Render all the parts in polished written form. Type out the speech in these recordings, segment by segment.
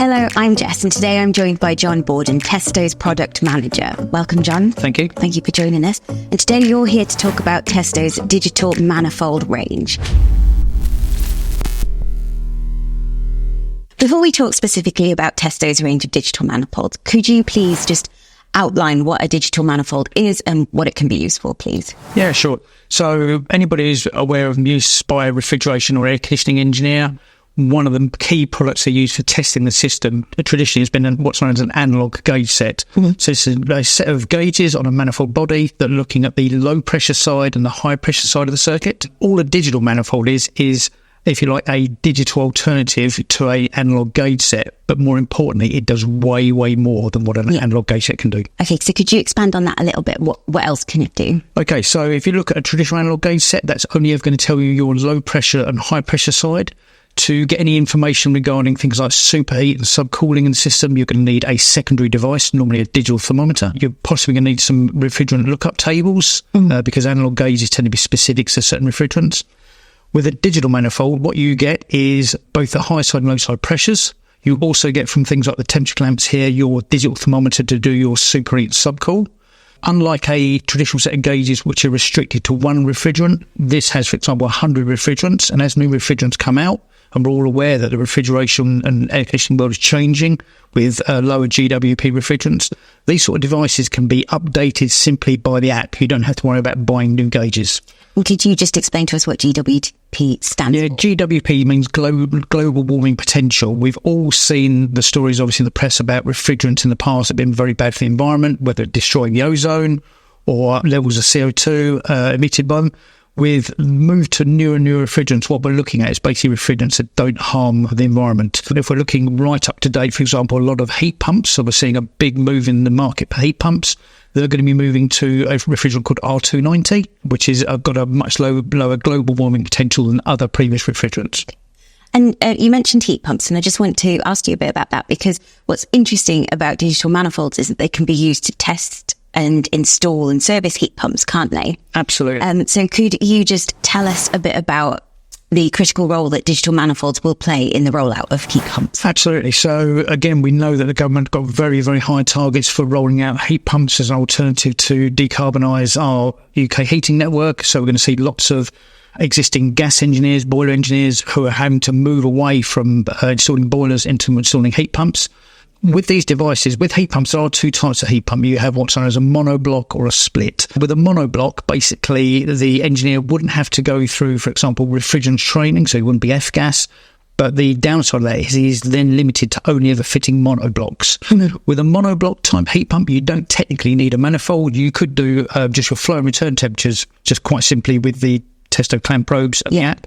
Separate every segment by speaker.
Speaker 1: Hello, I'm Jess, and today I'm joined by John Borden, Testo's product manager. Welcome, John.
Speaker 2: Thank you.
Speaker 1: Thank you for joining us. And today you're here to talk about Testo's digital manifold range. Before we talk specifically about Testo's range of digital manifolds, could you please just outline what a digital manifold is and what it can be used for, please?
Speaker 2: Yeah, sure. So anybody who's aware of use by a refrigeration or air conditioning engineer, one of the key products they use for testing the system traditionally has been what's known as an analog gauge set. Mm-hmm. So it's a set of gauges on a manifold body that are looking at the low pressure side and the high pressure side of the circuit. All a digital manifold is, if you like, a digital alternative to a analog gauge set. But more importantly, it does way, way more than what an analog gauge set can do.
Speaker 1: Okay, so could you expand on that a little bit? What else can it do?
Speaker 2: Okay, so if you look at a traditional analog gauge set, that's only ever going to tell you your low pressure and high pressure side. To get any information regarding things like superheat and subcooling in the system, you're going to need a secondary device, normally a digital thermometer. You're possibly going to need some refrigerant lookup tables because analog gauges tend to be specific to certain refrigerants. With a digital manifold, what you get is both the high side and low side pressures. You also get from things like the temperature clamps here, your digital thermometer to do your superheat and subcool. Unlike a traditional set of gauges which are restricted to one refrigerant, this has, for example, 100 refrigerants. And as new refrigerants come out, and we're all aware that the refrigeration and air conditioning world is changing with lower GWP refrigerants, these sort of devices can be updated simply by the app. You don't have to worry about buying new gauges.
Speaker 1: Well, could you just explain to us what GWP stands for?
Speaker 2: Yeah, GWP means global warming potential. We've all seen the stories, obviously, in the press about refrigerants in the past that have been very bad for the environment, whether it's destroying the ozone or levels of CO2 emitted by them. With move to newer and newer refrigerants, what we're looking at is basically refrigerants that don't harm the environment. And if we're looking right up to date, for example, a lot of heat pumps, so we're seeing a big move in the market for heat pumps. They're going to be moving to a refrigerant called R290, which is got a much lower global warming potential than other previous refrigerants.
Speaker 1: And you mentioned heat pumps, and I just want to ask you a bit about that, because what's interesting about digital manifolds is that they can be used to test and install and service heat pumps, can't they?
Speaker 2: Absolutely.
Speaker 1: So could you just tell us a bit about the critical role that digital manifolds will play in the rollout of heat pumps?
Speaker 2: Absolutely. So again, we know that the government got very, very high targets for rolling out heat pumps as an alternative to decarbonise our UK heating network. So we're going to see lots of existing gas engineers, boiler engineers who are having to move away from installing boilers into installing heat pumps. With these devices, with heat pumps, there are two types of heat pump. You have what's known as a monoblock or a split. With a monoblock, basically, the engineer wouldn't have to go through, for example, refrigerant training, so it wouldn't be F-gas. But the downside of that is he's then limited to only ever fitting monoblocks. With a monoblock type heat pump, you don't technically need a manifold. You could do just your flow and return temperatures, just quite simply with the Testo clamp probes at the app.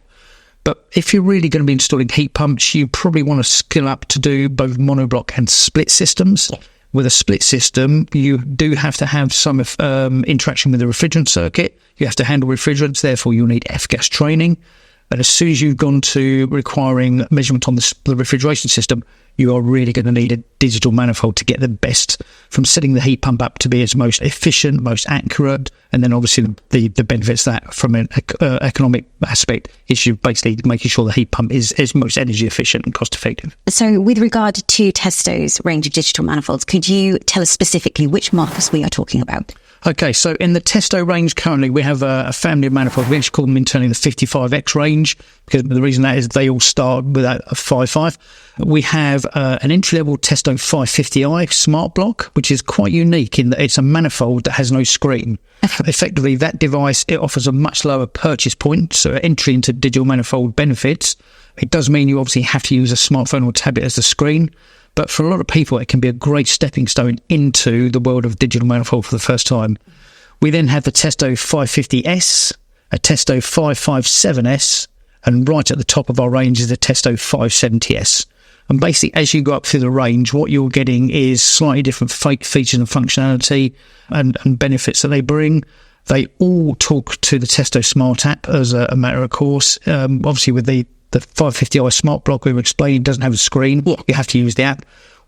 Speaker 2: But if you're really going to be installing heat pumps, you probably want to skill up to do both monoblock and split systems. With a split system, you do have to have some interaction with the refrigerant circuit. You have to handle refrigerants, therefore you'll need F-gas training. And as soon as you've gone to requiring measurement on the refrigeration system, you are really going to need a digital manifold to get the best from setting the heat pump up to be its most efficient, most accurate. And then obviously the benefits that from an economic aspect is you basically making sure the heat pump is most energy efficient and cost effective.
Speaker 1: So with regard to Testo's range of digital manifolds, could you tell us specifically which models we are talking about?
Speaker 2: Okay, so in the Testo range currently, we have a family of manifolds. We actually call them internally the 55X range, because the reason that is they all start with a 5.5. We have an entry-level Testo 550i smart block, which is quite unique in that it's a manifold that has no screen. Effectively, that device, it offers a much lower purchase point, so entry into digital manifold benefits. It does mean you obviously have to use a smartphone or tablet as the screen. But for a lot of people, it can be a great stepping stone into the world of digital manifold for the first time. We then have the Testo 550s, a Testo 557s, and right at the top of our range is the Testo 570s. And basically, as you go up through the range, what you're getting is slightly different features and functionality and benefits that they bring. They all talk to the Testo Smart App as a matter of course. Obviously, with the 550i smart block we were explaining doesn't have a screen. You have to use the app.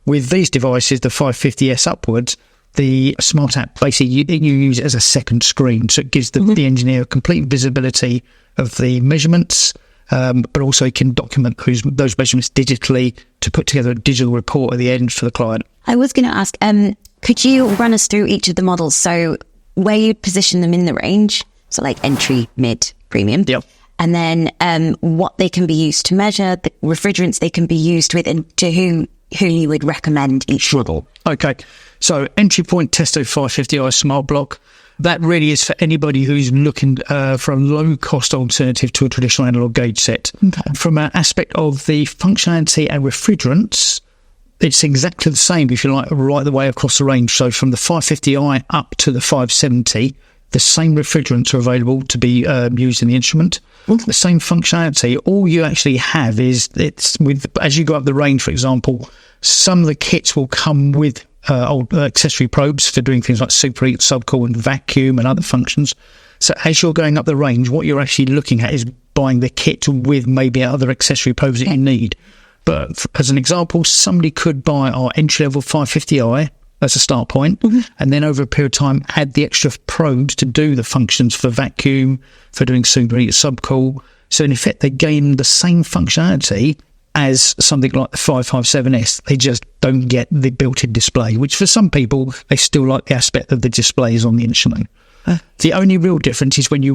Speaker 2: With these devices, the 550s upwards, the smart app, basically you use it as a second screen. So it gives the engineer complete visibility of the measurements but also it can document those measurements digitally to put together a digital report at the end for the client.
Speaker 1: I was going to ask, could you run us through each of the models? So where you'd position them in the range, so like entry, mid, premium.
Speaker 2: Yep.
Speaker 1: And then what they can be used to measure, the refrigerants they can be used with, and to who you would recommend each model.
Speaker 2: Okay, so entry point Testo 550i Smart Block. That really is for anybody who's looking for a low-cost alternative to a traditional analog gauge set. Okay. From an aspect of the functionality and refrigerants, it's exactly the same, if you like, right the way across the range. So from the 550i up to the 570, the same refrigerants are available to be used in the instrument. The same functionality. All you actually have is, it's with, as you go up the range, for example, some of the kits will come with old accessory probes for doing things like superheat, subcool and vacuum and other functions. So as you're going up the range, what you're actually looking at is buying the kit with maybe other accessory probes that you need. But as an example, somebody could buy our entry-level 550i as a start point, and then over a period of time add the extra probes to do the functions for vacuum, for doing superheat, subcool. So in effect, they gain the same functionality as something like the 557S. They just don't get the built-in display, which for some people, they still like the aspect of the displays on the instrument. The only real difference is when you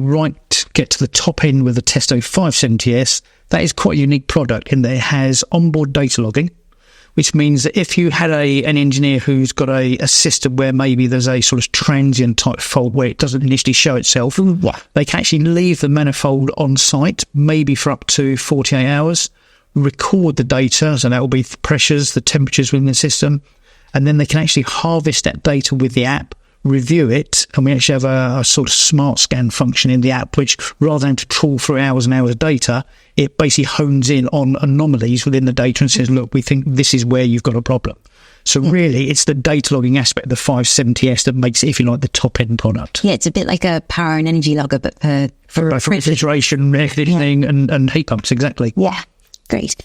Speaker 2: get to the top end with the Testo 570S, that is quite a unique product in that it has onboard data logging, which means that if you had an engineer who's got a system where maybe there's a sort of transient type fault where it doesn't initially show itself, they can actually leave the manifold on site, maybe for up to 48 hours, record the data, so that will be the pressures, the temperatures within the system, and then they can actually harvest that data with the app, review it, and we actually have a sort of smart scan function in the app, which rather than to trawl through hours and hours of data, it basically hones in on anomalies within the data and says, look, we think this is where you've got a problem. So really, it's the data logging aspect of the 570S that makes it, if you like, the top-end product.
Speaker 1: Yeah, it's a bit like a power and energy logger, but for
Speaker 2: refrigeration, air conditioning, and heat pumps, exactly.
Speaker 1: Yeah, great.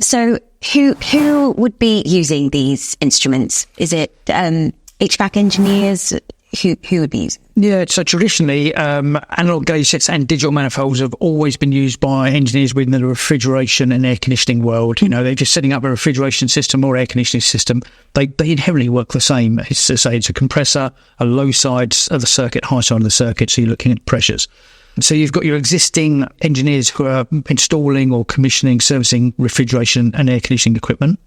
Speaker 1: So who would be using these instruments? Is it HVAC engineers? Who would be using?
Speaker 2: Yeah, so traditionally, analog gauge sets and digital manifolds have always been used by engineers within the refrigeration and air conditioning world. You know, they're just setting up a refrigeration system or air conditioning system. They inherently work the same. It's to say it's a compressor, a low side of the circuit, high side of the circuit, so you're looking at pressures. So you've got your existing engineers who are installing or commissioning, servicing refrigeration and air conditioning equipment.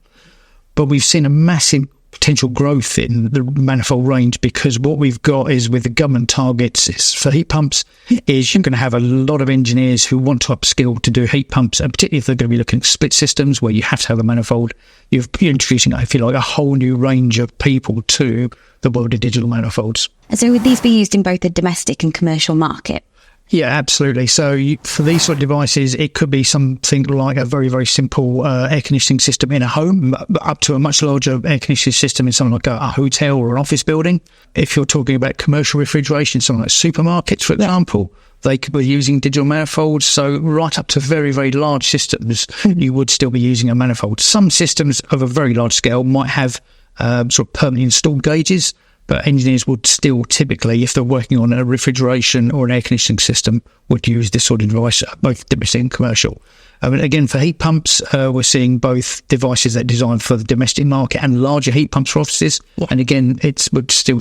Speaker 2: But we've seen a massive potential growth in the manifold range, because what we've got is, with the government targets is for heat pumps, is you're going to have a lot of engineers who want to upskill to do heat pumps, and particularly if they're going to be looking at split systems where you have to have a manifold, you're introducing, I feel like, a whole new range of people to the world of digital manifolds.
Speaker 1: And so would these be used in both the domestic and commercial market?
Speaker 2: Yeah, absolutely. So for these sort of devices, it could be something like a very, very simple air conditioning system in a home, up to a much larger air conditioning system in something like a hotel or an office building. If you're talking about commercial refrigeration, something like supermarkets, for example, they could be using digital manifolds. So right up to very, very large systems, you would still be using a manifold. Some systems of a very large scale might have sort of permanently installed gauges, but engineers would still typically, if they're working on a refrigeration or an air conditioning system, would use this sort of device, both domestic and commercial. Again, for heat pumps, we're seeing both devices that are designed for the domestic market and larger heat pumps for offices. Yeah. And again, it would still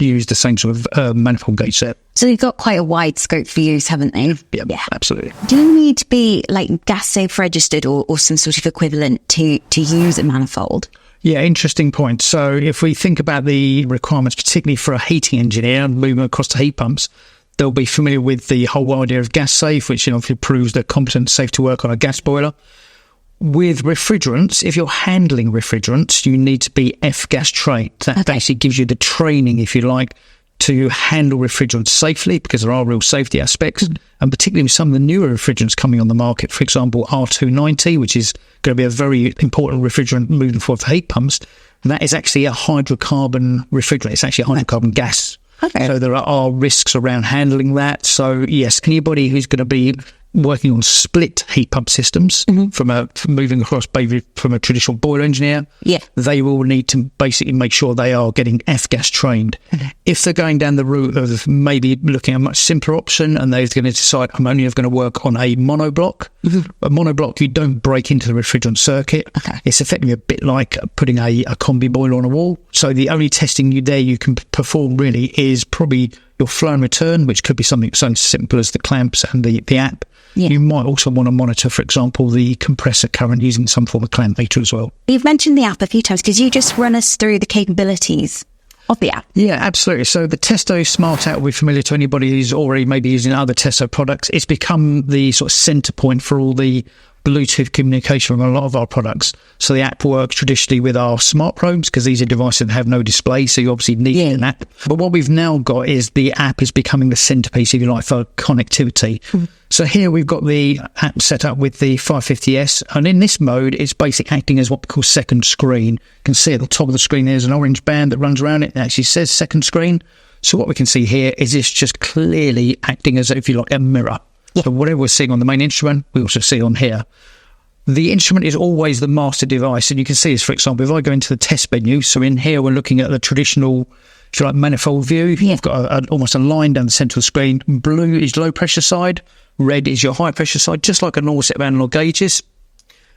Speaker 2: use the same sort of manifold gauge set.
Speaker 1: So you've got quite a wide scope for use, haven't they?
Speaker 2: Yeah, absolutely.
Speaker 1: Do you need to be like gas safe registered or some sort of equivalent to use a manifold?
Speaker 2: Yeah, interesting point. So if we think about the requirements, particularly for a heating engineer moving across to heat pumps, they'll be familiar with the whole idea of gas safe, which proves they're competent and safe to work on a gas boiler. With refrigerants, if you're handling refrigerants, you need to be F-gas trained. That basically gives you the training, if you like, to handle refrigerants safely, because there are real safety aspects, and particularly with some of the newer refrigerants coming on the market, for example, R290, which is going to be a very important refrigerant moving forward for heat pumps. That is actually a hydrocarbon refrigerant. It's actually a hydrocarbon gas. Okay. So there are risks around handling that. So yes, anybody who's going to be working on split heat pump systems from moving across maybe from a traditional boiler engineer, they will need to basically make sure they are getting F-gas trained. If they're going down the route of maybe looking at a much simpler option and they're going to decide, I'm only going to work on a monoblock. A monoblock, you don't break into the refrigerant circuit. It's effectively a bit like putting a combi boiler on a wall. So the only testing you can perform really is probably your flow and return, which could be something so simple as the clamps and the app. You might also want to monitor, for example, the compressor current using some form of clamp meter as well.
Speaker 1: You've mentioned the app a few times. Could you just run us through the capabilities of the app?
Speaker 2: Yeah, absolutely. So the Testo Smart App will be familiar to anybody who's already maybe using other Testo products. It's become the sort of center point for all the Bluetooth communication from a lot of our products. So the app works traditionally with our smart probes because these are devices that have no display, so you obviously need an app. But what we've now got is the app is becoming the centerpiece, if you like, for connectivity. So here we've got the app set up with the 550s, and in this mode it's basically acting as what we call second screen. You can see at the top of the screen there's an orange band that runs around it. It actually says second screen. So what we can see here is it's just clearly acting as, if you like, a mirror. So whatever we're seeing on the main instrument, we also see on here. The instrument is always the master device, and you can see this, for example, if I go into the test menu, so in here we're looking at the traditional, if you like, manifold view. You've got almost a line down the centre of the screen. Blue is low pressure side, red is your high pressure side, just like a normal set of analog gauges.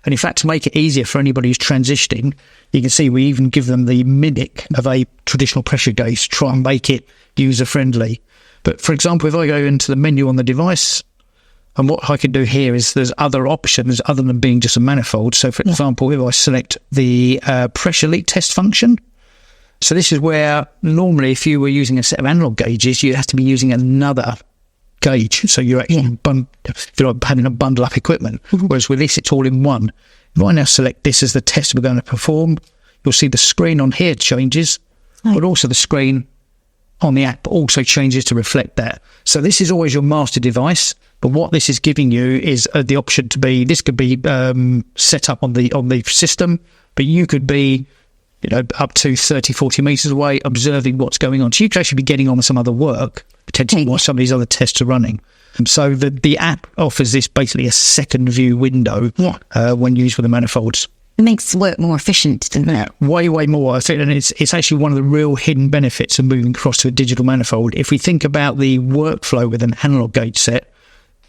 Speaker 2: And in fact, to make it easier for anybody who's transitioning, you can see we even give them the mimic of a traditional pressure gauge to try and make it user-friendly. But for example, if I go into the menu on the device, and what I can do here is there's other options other than being just a manifold. So, for example, if I select the pressure leak test function, so this is where normally if you were using a set of analog gauges, you'd have to be using another gauge. So you're actually if you're like having a bundle up equipment. Whereas with this, it's all in one. If I now select this as the test we're going to perform, you'll see the screen on here changes, but also the screen on the app also changes to reflect that. So this is always your master device, but what this is giving you is the option to be, this could be set up on the system, but you could be, up to 30, 40 meters away observing what's going on. So you could actually be getting on with some other work, potentially while some of these other tests are running. And so the app offers this basically a second view window when used with the manifolds.
Speaker 1: It makes work more efficient, doesn't it?
Speaker 2: Way more. And it's actually one of the real hidden benefits of moving across to a digital manifold. If we think about the workflow with an analog gauge set,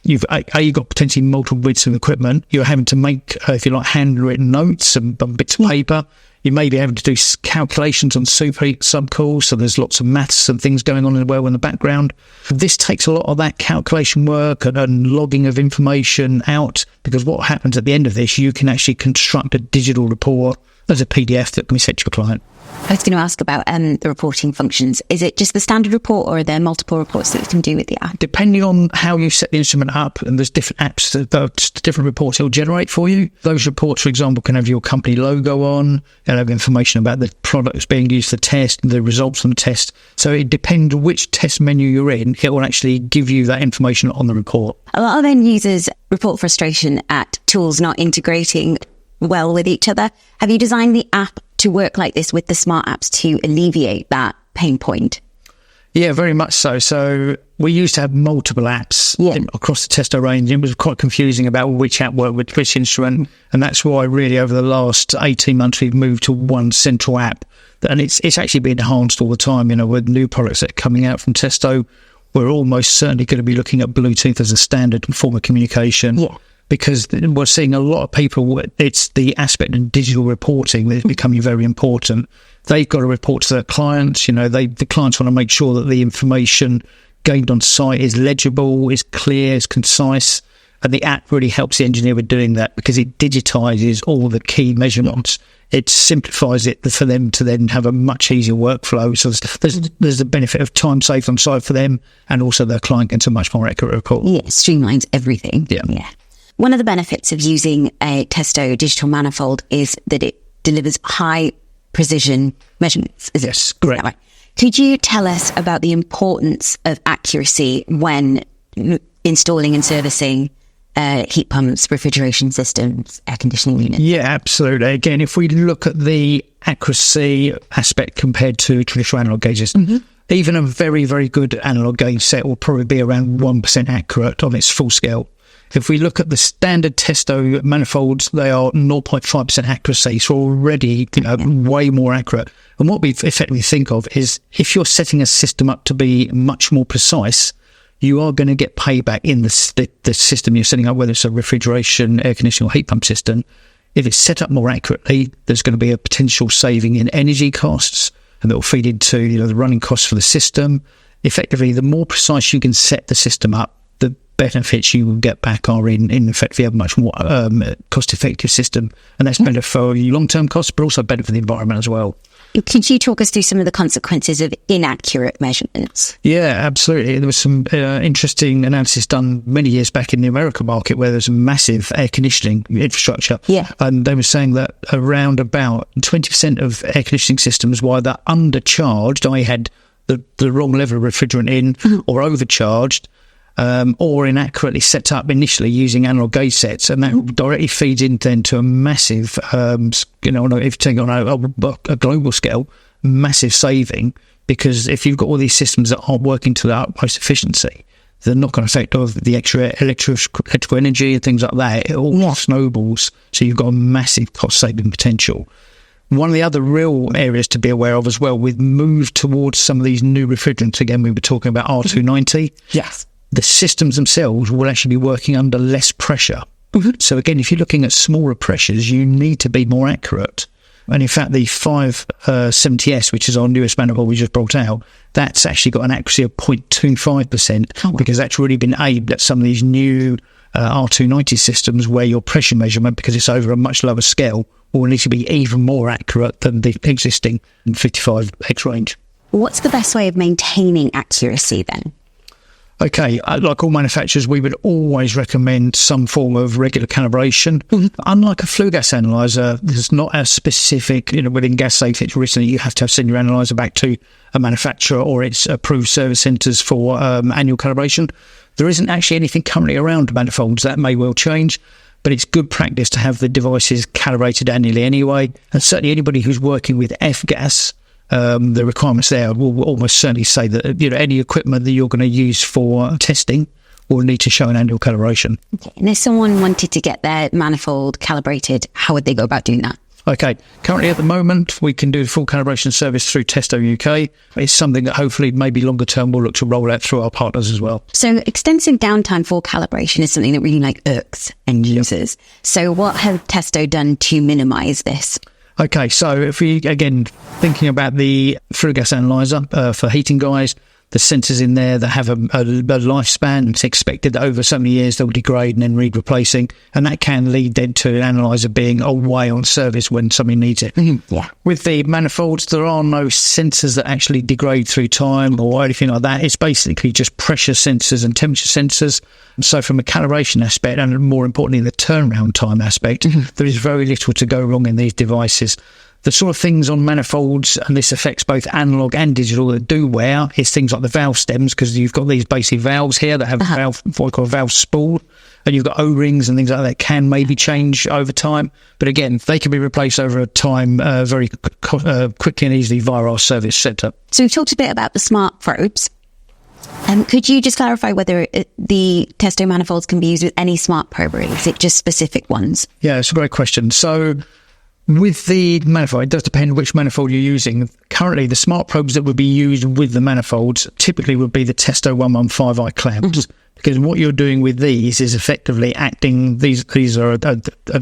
Speaker 2: you've got potentially multiple bits of equipment. You're having to make, if you like, handwritten notes and bits of paper. You may be able to do calculations on superheat subcools, so there's lots of maths and things going on in the background. This takes a lot of that calculation work and logging of information out, because what happens at the end of this, you can actually construct a digital report as a PDF that can be sent to your client.
Speaker 1: I was going to ask about the reporting functions. Is it just the standard report, or are there multiple reports that you can do with the app?
Speaker 2: Depending on how you set the instrument up, and there's different apps, different reports it'll generate for you. Those reports, for example, can have your company logo on, and have information about the products being used for test, the results from the test. So it depends which test menu you're in, it will actually give you that information on the report.
Speaker 1: A lot of end users report frustration at tools not integrating well with each other. Have you designed the app to work like this with the smart apps to alleviate that pain point?
Speaker 2: Yeah, very much so. So we used to have multiple apps across the Testo range. It was quite confusing about which app worked with which instrument. And that's why really over the last 18 months, we've moved to one central app. And it's actually been enhanced all the time, with new products that are coming out from Testo. We're almost certainly going to be looking at Bluetooth as a standard form of communication. Because we're seeing a lot of people, it's the aspect of digital reporting that's becoming very important. They've got to report to their clients. The clients want to make sure that the information gained on site is legible, is clear, is concise. And the app really helps the engineer with doing that, because it digitizes all the key measurements. It simplifies it for them to then have a much easier workflow. So there's the benefit of time saved on site for them, and also their client gets a much more accurate report.
Speaker 1: Yeah, it streamlines everything. Yeah. One of the benefits of using a Testo digital manifold is that it delivers high precision measurements.
Speaker 2: Yes, correct.
Speaker 1: Right? Could you tell us about the importance of accuracy when installing and servicing heat pumps, refrigeration systems, air conditioning units?
Speaker 2: Yeah, absolutely. Again, if we look at the accuracy aspect compared to traditional analog gauges, even a very, very good analog gauge set will probably be around 1% accurate on its full scale. If we look at the standard Testo manifolds, they are 0.5% accuracy, so already way more accurate. And what we effectively think of is if you're setting a system up to be much more precise, you are going to get payback in the system you're setting up, whether it's a refrigeration, air conditioning or heat pump system. If it's set up more accurately, there's going to be a potential saving in energy costs, and that will feed into the running costs for the system. Effectively, the more precise you can set the system up, the benefits you will get back are in effectively a much more cost-effective system, and that's better for your long-term costs, but also better for the environment as well.
Speaker 1: Could you talk us through some of the consequences of inaccurate measurements? Yeah,
Speaker 2: absolutely. There was some interesting analysis done many years back in the American market where there's a massive air conditioning infrastructure.
Speaker 1: Yeah.
Speaker 2: And they were saying that around about 20% of air conditioning systems were either undercharged, I had the wrong level of refrigerant in, or overcharged, or inaccurately set up initially using analog gauge sets, and that directly feeds in then to a massive, if you take it on a global scale, massive saving, because if you've got all these systems that aren't working to their utmost efficiency, the knock-on effect of the extra electrical energy and things like that, it all snowballs, so you've got a massive cost-saving potential. One of the other real areas to be aware of as well, with move towards some of these new refrigerants, again, we were talking about R290.
Speaker 1: Yes.
Speaker 2: The systems themselves will actually be working under less pressure. So again, if you're looking at smaller pressures, you need to be more accurate. And in fact, the 550s, which is our newest manifold we just brought out, that's actually got an accuracy of 0.25%, because that's really been aimed at some of these new R290 systems where your pressure measurement, because it's over a much lower scale, will need to be even more accurate than the existing 55X range.
Speaker 1: What's the best way of maintaining accuracy then?
Speaker 2: Okay, like all manufacturers, we would always recommend some form of regular calibration. Unlike a flue gas analyzer, there's not a specific, within gas safety, it's written that you have to send your analyzer back to a manufacturer or its approved service centres for annual calibration. There isn't actually anything currently around manifolds. That may well change, but it's good practice to have the devices calibrated annually anyway. And certainly anybody who's working with F-gas, the requirements there will almost certainly say that any equipment that you're going to use for testing will need to show an annual calibration.
Speaker 1: Okay. And if someone wanted to get their manifold calibrated, how would they go about doing that?
Speaker 2: Okay, currently at the moment we can do the full calibration service through Testo UK. It's something that hopefully maybe longer term we'll look to roll out through our partners as well.
Speaker 1: So extensive downtime for calibration is something that really irks end users. So what have Testo done to minimise this?
Speaker 2: Okay, so if we, again, thinking about the flue gas analyzer for heating guys, the sensors in there that have a lifespan, it's expected that over so many years they'll degrade and then need replacing, and that can lead then to an analyzer being away on service when somebody needs it.
Speaker 1: Yeah.
Speaker 2: With the manifolds, there are no sensors that actually degrade through time or anything like that. It's basically just pressure sensors and temperature sensors. So from a calibration aspect, and more importantly the turnaround time aspect, there is very little to go wrong in these devices. The sort of things on manifolds, and this affects both analog and digital, that do wear is things like the valve stems, because you've got these basic valves here that have what we call a valve spool, and you've got O-rings and things like that can maybe change over time. But again, they can be replaced over time very quickly and easily via our service setup.
Speaker 1: So we've talked a bit about the smart probes. Could you just clarify whether the Testo manifolds can be used with any smart probe, or is it just specific ones?
Speaker 2: Yeah, it's a great question. So with the manifold, it does depend which manifold you're using. Currently, the smart probes that would be used with the manifolds typically would be the Testo 115i clamps, because what you're doing with these is effectively acting, these are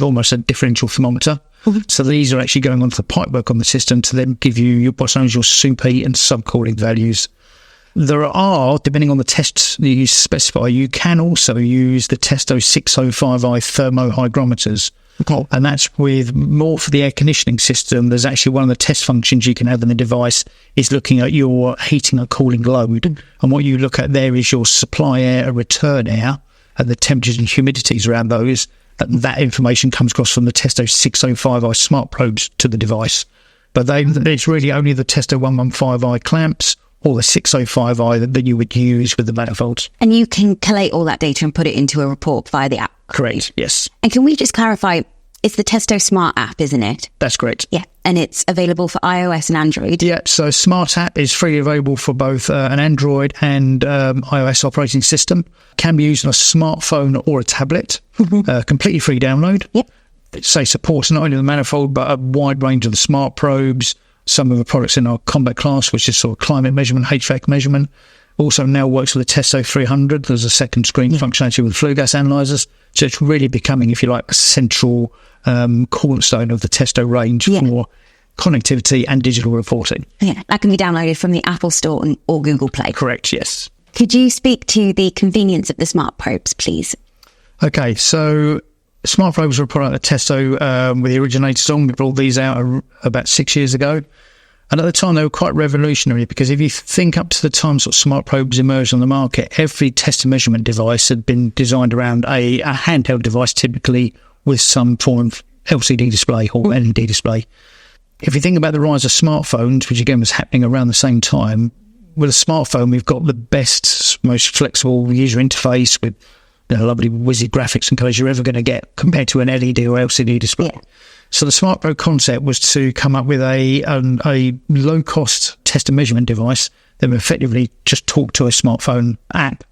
Speaker 2: almost a differential thermometer. So these are actually going onto the pipework on the system to then give you what's known as your superheat and subcooling values. There are, depending on the tests that you specify, you can also use the Testo 605i thermohygrometers. Okay. And that's with more for the air conditioning system. There's actually one of the test functions you can have in the device is looking at your heating and cooling load. And what you look at there is your supply air and return air and the temperatures and humidities around those. That information comes across from the Testo 605i smart probes to the device. But it's really only the Testo 115i clamps or the 605i that you would use with the manifolds.
Speaker 1: And you can collate all that data and put it into a report via the app?
Speaker 2: Correct, yes.
Speaker 1: And can we just clarify, It's the Testo Smart App, isn't it?
Speaker 2: That's correct.
Speaker 1: Yeah, and it's available for iOS and Android.
Speaker 2: Yeah, so Smart App is freely available for both an Android and iOS operating system. Can be used on a smartphone or a tablet. Completely free download.
Speaker 1: Yep.
Speaker 2: It supports not only the Manifold, but a wide range of the smart probes, some of the products in our combat class, which is sort of climate measurement, HVAC measurement. Also now works with the Testo 300. There's a second screen functionality with flue gas analyzers. So it's really becoming, if you like, a central cornerstone of the Testo range for connectivity and digital reporting.
Speaker 1: Yeah, that can be downloaded from the Apple Store or Google Play.
Speaker 2: Correct, yes.
Speaker 1: Could you speak to the convenience of the smart probes, please?
Speaker 2: Okay, so smart probes were a product that Testo with the originators on. We brought these out about 6 years ago. And at the time, they were quite revolutionary because if you think up to the time sort of smart probes emerged on the market, every test and measurement device had been designed around a handheld device, typically with some form of LCD display or LED display. If you think about the rise of smartphones, which again was happening around the same time, with a smartphone, we've got the best, most flexible user interface with lovely whizzy graphics and colours you're ever going to get compared to an LED or LCD display. Yeah. So the Smart Probe concept was to come up with a low-cost test and measurement device that would effectively just talk to a smartphone app.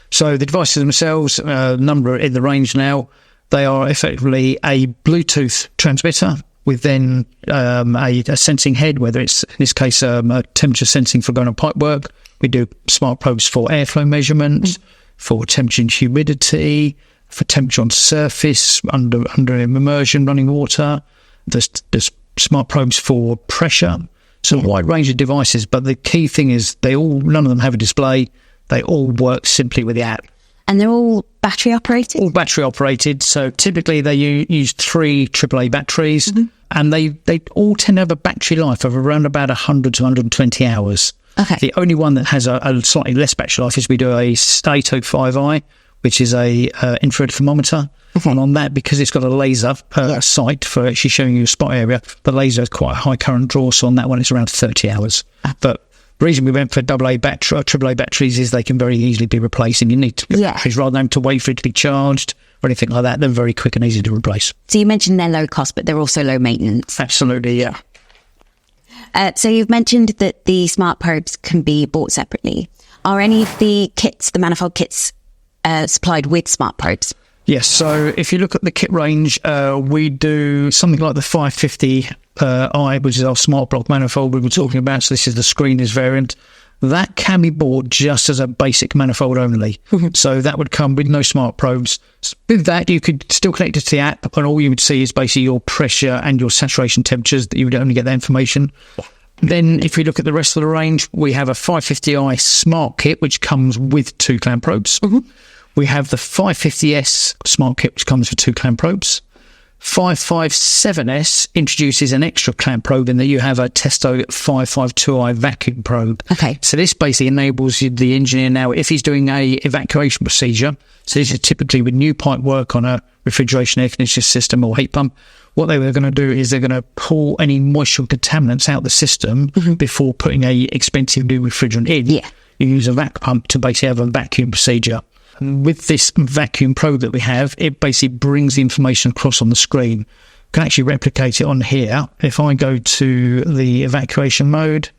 Speaker 2: So the devices themselves, number in the range now, they are effectively a Bluetooth transmitter with then a sensing head, whether it's, in this case, a temperature sensing for going on pipe work. We do smart probes for airflow measurements, for temperature and humidity, for temperature on surface, under immersion, running water. There's smart probes for pressure. So a wide range of devices, but the key thing is none of them have a display. They all work simply with the app.
Speaker 1: And they're all battery operated?
Speaker 2: All battery operated. So typically they use 3 AAA batteries, and they all tend to have a battery life of around about 100 to 120 hours.
Speaker 1: Okay.
Speaker 2: The only one that has a slightly less battery life is we do a Testo 550i, which is a infrared thermometer. And on that, because it's got a laser sight for actually showing you a spot area, the laser has quite a high current draw. So on that one, it's around 30 hours. But the reason we went for AAA batteries is they can very easily be replaced, and you need to get batteries rather than to wait for it to be charged or anything like that. They're very quick and easy to replace.
Speaker 1: So you mentioned they're low cost, but they're also low maintenance.
Speaker 2: Absolutely, yeah.
Speaker 1: So you've mentioned that the smart probes can be bought separately. Are any of the kits, the Manifold kits, supplied with smart probes?
Speaker 2: Yes, so if you look at the kit range, we do something like the 550i, which is our smart block manifold we were talking about. So this is the screeners variant. That can be bought just as a basic manifold only. So that would come with no smart probes. With that, you could still connect it to the app, and all you would see is basically your pressure and your saturation temperatures, that you would only get that information. Then if we look at the rest of the range, we have a 550i smart kit, which comes with 2 clamp probes. We have the 550s smart kit, which comes with 2 clamp probes. 557s introduces an extra clamp probe in that you have a Testo 550i vacuum probe.
Speaker 1: Okay.
Speaker 2: So this basically enables the engineer now, if he's doing a evacuation procedure, so this is typically with new pipe work on a refrigeration air conditioning system or heat pump, what they were going to do is they're going to pull any moisture contaminants out the system before putting a expensive new refrigerant in.
Speaker 1: Yeah.
Speaker 2: You use a vac pump to basically have a vacuum procedure. And with this vacuum probe that we have, it basically brings the information across on the screen. You can actually replicate it on here. If I go to the evacuation mode,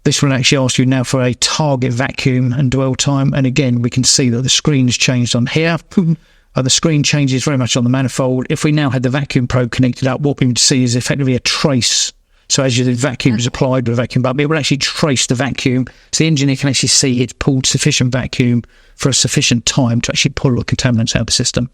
Speaker 2: this will actually ask you now for a target vacuum and dwell time. And again, we can see that the screen has changed on here. The screen changes very much on the manifold. If we now had the vacuum probe connected up, what we would see is effectively a trace. So as the vacuum is applied with a vacuum bulb, it will actually trace the vacuum. So the engineer can actually see it's pulled sufficient vacuum for a sufficient time to actually pull the contaminants out of the system.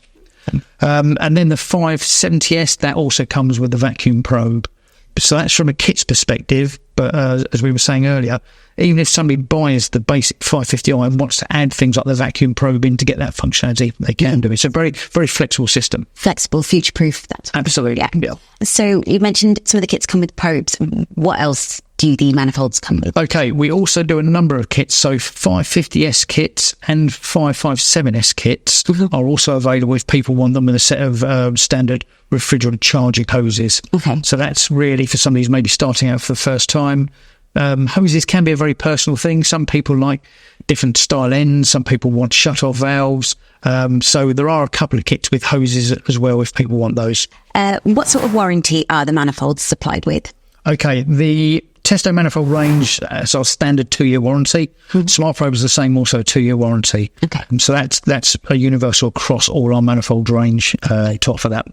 Speaker 2: And then the 570s, that also comes with the vacuum probe. So that's from a kit's perspective. But as we were saying earlier, even if somebody buys the basic 550i and wants to add things like the vacuum probe in to get that functionality, they can do it. It's a very, very flexible system.
Speaker 1: Flexible, future-proof. That's
Speaker 2: absolutely. Yeah.
Speaker 1: So you mentioned some of the kits come with probes. What else do the manifolds come with?
Speaker 2: Okay, we also do a number of kits. So 550s kits and 557s kits are also available if people want them with a set of standard refrigerant charging hoses.
Speaker 1: Okay.
Speaker 2: So that's really for somebody who's maybe starting out for the first time. Hoses can be a very personal thing. Some people like different style ends. Some people want shut-off valves. So there are a couple of kits with hoses as well if people want those.
Speaker 1: What sort of warranty are the manifolds supplied with?
Speaker 2: Okay, the Testo manifold range is our standard 2-year warranty. Smart Probe is the same, also a 2-year warranty.
Speaker 1: Okay.
Speaker 2: So that's a universal across all our manifold range to offer that.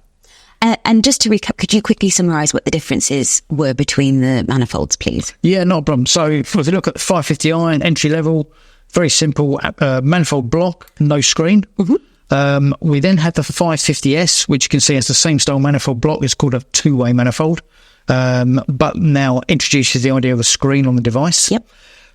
Speaker 1: And just to recap, could you quickly summarise what the differences were between the manifolds, please?
Speaker 2: Yeah, not a problem. So if you look at the 550i and entry level, very simple manifold block, no screen. We then have the 550s, which you can see has the same style manifold block. It's called a 2-way manifold, but now introduces the idea of a screen on the device.
Speaker 1: Yep.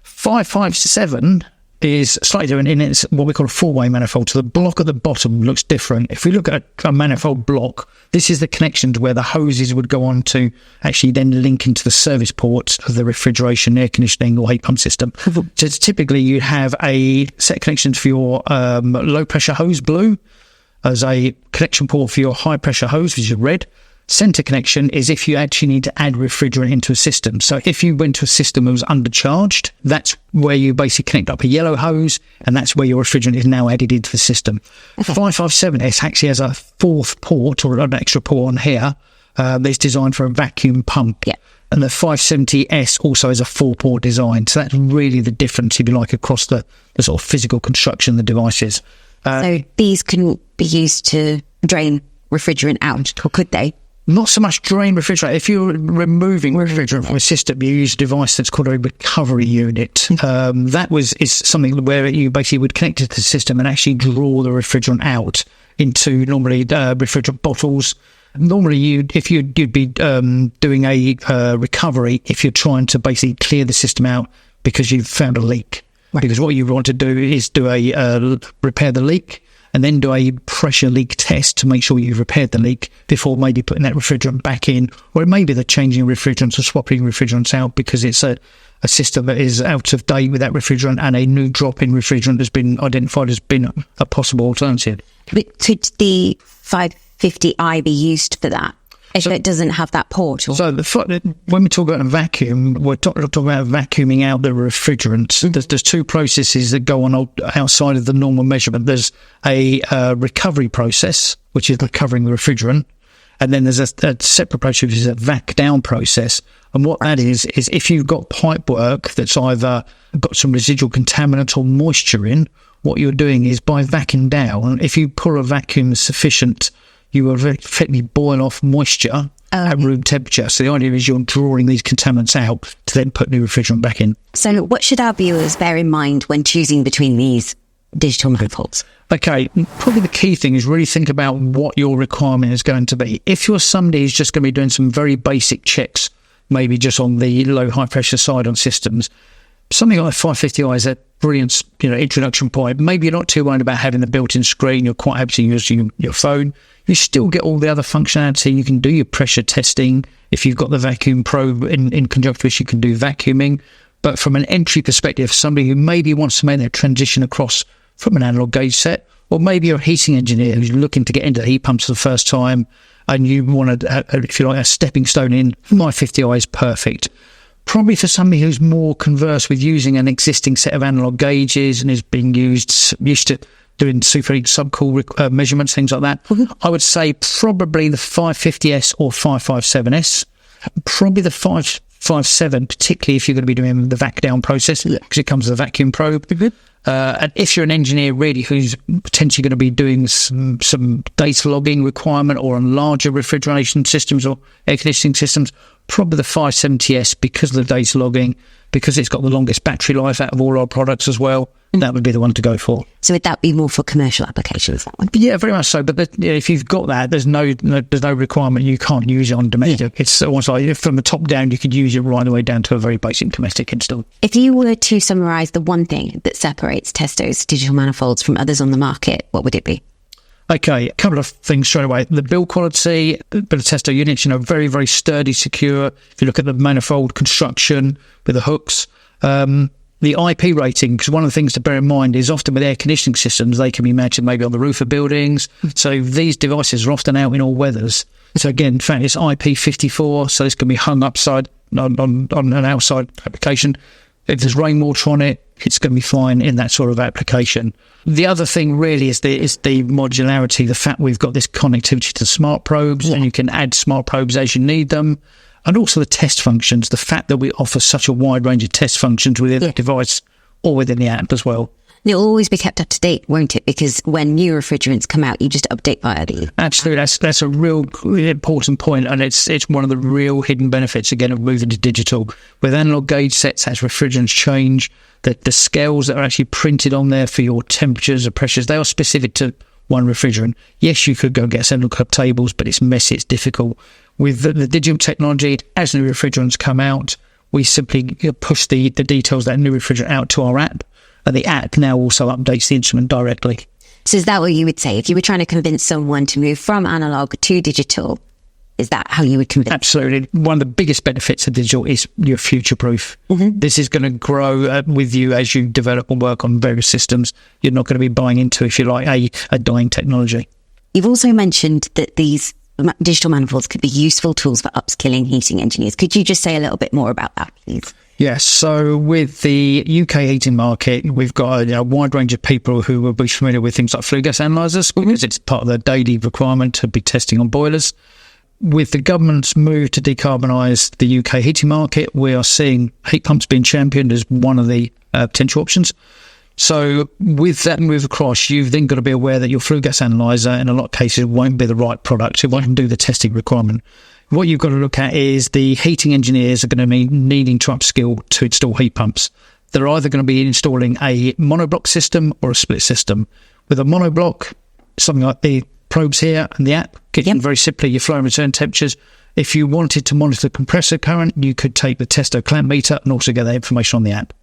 Speaker 2: 557 is slightly different in it's what we call a 4-way manifold. So the block at the bottom looks different. If we look at a manifold block, this is the connections where the hoses would go on to actually then link into the service ports of the refrigeration, air conditioning or heat pump system. So typically you have a set of connections for your low pressure hose, blue, as a connection port for your high pressure hose, which is red. Center connection is if you actually need to add refrigerant into a system. So if you went to a system that was undercharged, that's where you basically connect up a yellow hose, and that's where your refrigerant is now added into the system. 557S actually has a 4th port, or an extra port on here, that's designed for a vacuum pump.
Speaker 1: Yeah.
Speaker 2: And the 570S also has a 4-port design. So that's really the difference, if you like, across the sort of physical construction of the devices.
Speaker 1: So these can be used to drain refrigerant out, or could they?
Speaker 2: Not so much drain refrigerant. If you're removing refrigerant from a system, you use a device that's called a recovery unit. That is something where you basically would connect it to the system and actually draw the refrigerant out into normally refrigerant bottles. Normally, you'd be doing a recovery if you're trying to basically clear the system out because you've found a leak. Right. Because what you want to do is repair the leak, and then do a pressure leak test to make sure you've repaired the leak before maybe putting that refrigerant back in. Or it may be the changing refrigerants or swapping refrigerants out because it's a system that is out of date with that refrigerant, and a new drop in refrigerant has been identified as being a possible alternative.
Speaker 1: But could the 550i be used for that if it doesn't have that port? Or?
Speaker 2: So when we talk about a vacuum, we're talking about vacuuming out the refrigerants. There's 2 processes that go on outside of the normal measurement. There's a recovery process, which is recovering the refrigerant. And then there's a separate process, which is a vac down process. And what that is if you've got pipe work that's either got some residual contaminant or moisture in, what you're doing is by vacuuming down, if you pull a vacuum sufficient, you will effectively boil off moisture at room temperature. So the idea is you're drawing these contaminants out to then put new refrigerant back in.
Speaker 1: So what should our viewers bear in mind when choosing between these digital manifolds?
Speaker 2: Okay, probably the key thing is really think about what your requirement is going to be. If you're somebody who's just going to be doing some very basic checks, maybe just on the low high pressure side on systems, something like 550i is a brilliant introduction point. Maybe you're not too worried about having the built-in screen. You're quite happy to use your phone. You still get all the other functionality. You can do your pressure testing. If you've got the vacuum probe in conjunction with, you can do vacuuming. But from an entry perspective, somebody who maybe wants to make that transition across from an analog gauge set, or maybe you're a heating engineer who's looking to get into heat pumps for the first time, and you want if you like, a stepping stone in, 550i is perfect. Probably for somebody who's more conversed with using an existing set of analog gauges and is being used to doing superheat subcool measurements, things like that. I would say probably the 550s or 557s, probably the 557, particularly if you're going to be doing the vac down process, because it comes with a vacuum probe. And if you're an engineer really who's potentially going to be doing some data logging requirement, or on larger refrigeration systems or air conditioning systems, probably the 570s because of the data logging, because it's got the longest battery life out of all our products as well. That would be the one to go for.
Speaker 1: So would that be more for commercial applications, that one?
Speaker 2: Yeah, very much so. But if you've got that, there's no requirement. You can't use it on domestic. Yeah. It's almost like from the top down, you could use it right the way down to a very basic domestic install.
Speaker 1: If you were to summarise the one thing that separates Testo's digital manifolds from others on the market, what would it be?
Speaker 2: Okay, a couple of things straight away. The build quality, the Testo units, very, very sturdy, secure. If you look at the manifold construction with the hooks, the IP rating, because one of the things to bear in mind is often with air conditioning systems, they can be mounted maybe on the roof of buildings. So these devices are often out in all weathers. So again, in fact, it's IP54, so this can be hung upside on an outside application. If there's rainwater on it, it's going to be fine in that sort of application. The other thing really is the modularity, the fact we've got this connectivity to smart probes, and you can add smart probes as you need them. And also the test functions, the fact that we offer such a wide range of test functions within the device or within the app as well.
Speaker 1: It'll always be kept up to date, won't it? Because when new refrigerants come out, you just update via the...
Speaker 2: Absolutely. That's a real important point, and it's one of the real hidden benefits, again, of moving to digital. With analog gauge sets, as refrigerants change, the scales that are actually printed on there for your temperatures or pressures, they are specific to one refrigerant. Yes, you could go and get central cup tables, but it's messy, it's difficult. With the digital technology, as new refrigerants come out, we simply push the details of that new refrigerant out to our app, and the app now also updates the instrument directly.
Speaker 1: So is that what you would say? If you were trying to convince someone to move from analog to digital, is that how you would convince?
Speaker 2: Absolutely. One of the biggest benefits of digital is you're future-proof. This is going to grow with you as you develop and work on various systems. You're not going to be buying into, if you like, a dying technology.
Speaker 1: You've also mentioned that these digital manifolds could be useful tools for upskilling heating engineers. Could you just say a little bit more about that, please?
Speaker 2: Yes, so with the UK heating market, we've got a wide range of people who will be familiar with things like flue gas analyzers, because it's part of their daily requirement to be testing on boilers. With the government's move to decarbonise the UK heating market, we are seeing heat pumps being championed as one of the potential options. So with that move across, you've then got to be aware that your flue gas analyzer, in a lot of cases, won't be the right product. It won't do the testing requirement. What you've got to look at is the heating engineers are going to be needing to upskill to install heat pumps. They're either going to be installing a monoblock system or a split system. With a monoblock, something like the probes here and the app, getting very simply your flow and return temperatures. If you wanted to monitor compressor current, you could take the Testo clamp meter and also get that information on the app.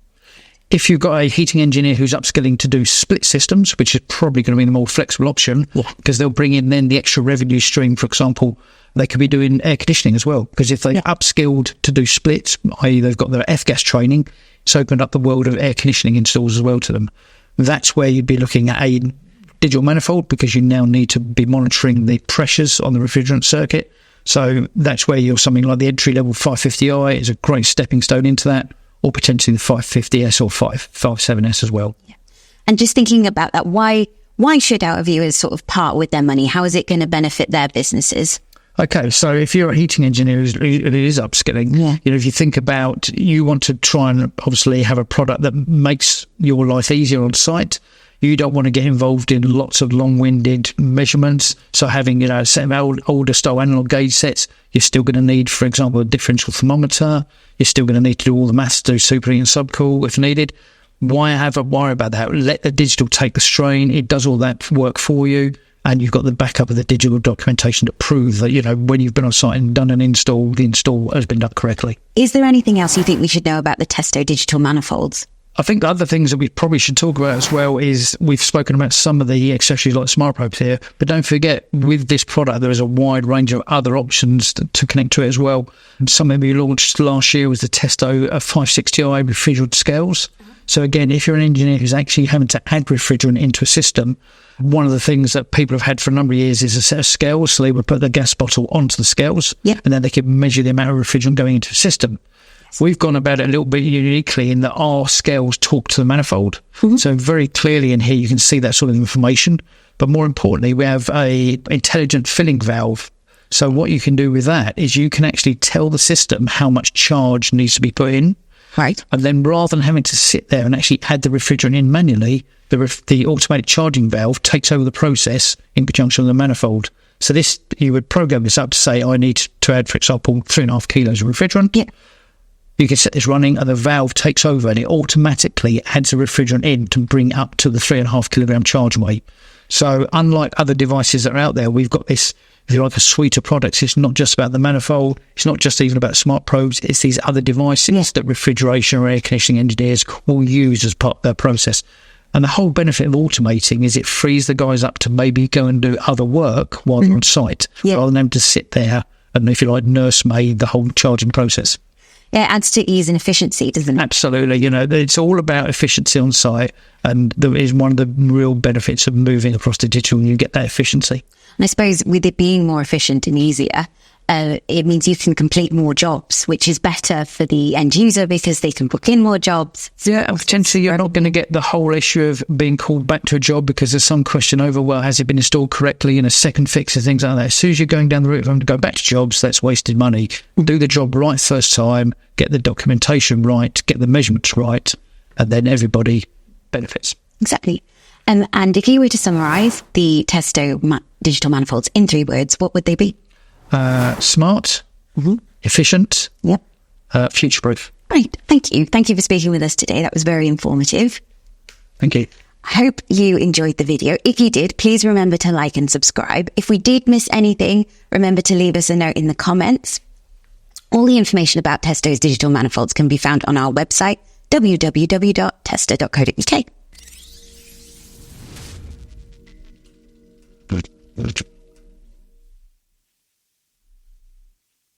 Speaker 2: If you've got a heating engineer who's upskilling to do split systems, which is probably going to be the more flexible option, because they'll bring in then the extra revenue stream. For example, they could be doing air conditioning as well, because if they're upskilled to do splits, i.e. they've got their F-gas training, it's opened up the world of air conditioning installs as well to them. That's where you'd be looking at a digital manifold, because you now need to be monitoring the pressures on the refrigerant circuit. So that's where you're something like the entry-level 550i is a great stepping stone into that, or potentially the 550s or 557s as well.
Speaker 1: And just thinking about that, why should our viewers sort of part with their money? How is it going to benefit their businesses?
Speaker 2: Okay, so if you're a heating engineer who is upskilling, if you think about, you want to try and obviously have a product that makes your life easier on site. You don't want to get involved in lots of long-winded measurements. So having, a set of older style analog gauge sets, you're still going to need, for example, a differential thermometer. You're still going to need to do all the maths, do superheat and subcool if needed. Why worry about that? Let the digital take the strain. It does all that work for you. And you've got the backup of the digital documentation to prove that, when you've been on site and done an install, the install has been done correctly.
Speaker 1: Is there anything else you think we should know about the Testo digital manifolds?
Speaker 2: I think the other things that we probably should talk about as well is we've spoken about some of the accessories like smart probes here, but don't forget with this product there is a wide range of other options to connect to it as well. Something we launched last year was the Testo 550i refrigerant scales. So again, if you're an engineer who's actually having to add refrigerant into a system, one of the things that people have had for a number of years is a set of scales. So they would put the gas bottle onto the scales, and then they could measure the amount of refrigerant going into a system. We've gone about it a little bit uniquely in that our scales talk to the manifold. So very clearly in here you can see that sort of information. But more importantly, we have a intelligent filling valve. So what you can do with that is you can actually tell the system how much charge needs to be put in.
Speaker 1: Right.
Speaker 2: And then rather than having to sit there and actually add the refrigerant in manually, the automatic charging valve takes over the process in conjunction with the manifold. So this, you would program this up to say, I need to add, for example, 3.5 kilos of refrigerant. You can set this running and the valve takes over and it automatically adds the refrigerant in to bring up to the 3.5 kilogram charge weight. So unlike other devices that are out there, we've got this, if you like, a suite of products. It's not just about the manifold. It's not just even about smart probes. It's these other devices that refrigeration or air conditioning engineers will use as part of their process. And the whole benefit of automating is it frees the guys up to maybe go and do other work while they're on site, rather than them to sit there and, if you like, nursemaid the whole charging process.
Speaker 1: Yeah, it adds to ease and efficiency, doesn't it?
Speaker 2: Absolutely. It's all about efficiency on site, and there is one of the real benefits of moving across to digital, and you get that efficiency.
Speaker 1: And I suppose with it being more efficient and easier, it means you can complete more jobs, which is better for the end user because they can book in more jobs.
Speaker 2: Yeah, potentially you're not going to get the whole issue of being called back to a job because there's some question over, well, has it been installed correctly, and a second fix and things like that. As soon as you're going down the route of having to go back to jobs, that's wasted money. Do the job right first time, get the documentation right, get the measurements right, and then everybody benefits.
Speaker 1: Exactly. And if you were to summarise the Testo digital manifolds in 3 words, what would they be?
Speaker 2: Smart, efficient, future-proof.
Speaker 1: Great. Thank you. Thank you for speaking with us today. That was very informative.
Speaker 2: Thank you.
Speaker 1: I hope you enjoyed the video. If you did, please remember to like and subscribe. If we did miss anything, remember to leave us a note in the comments. All the information about Testo's digital manifolds can be found on our website, www.testo.co.uk.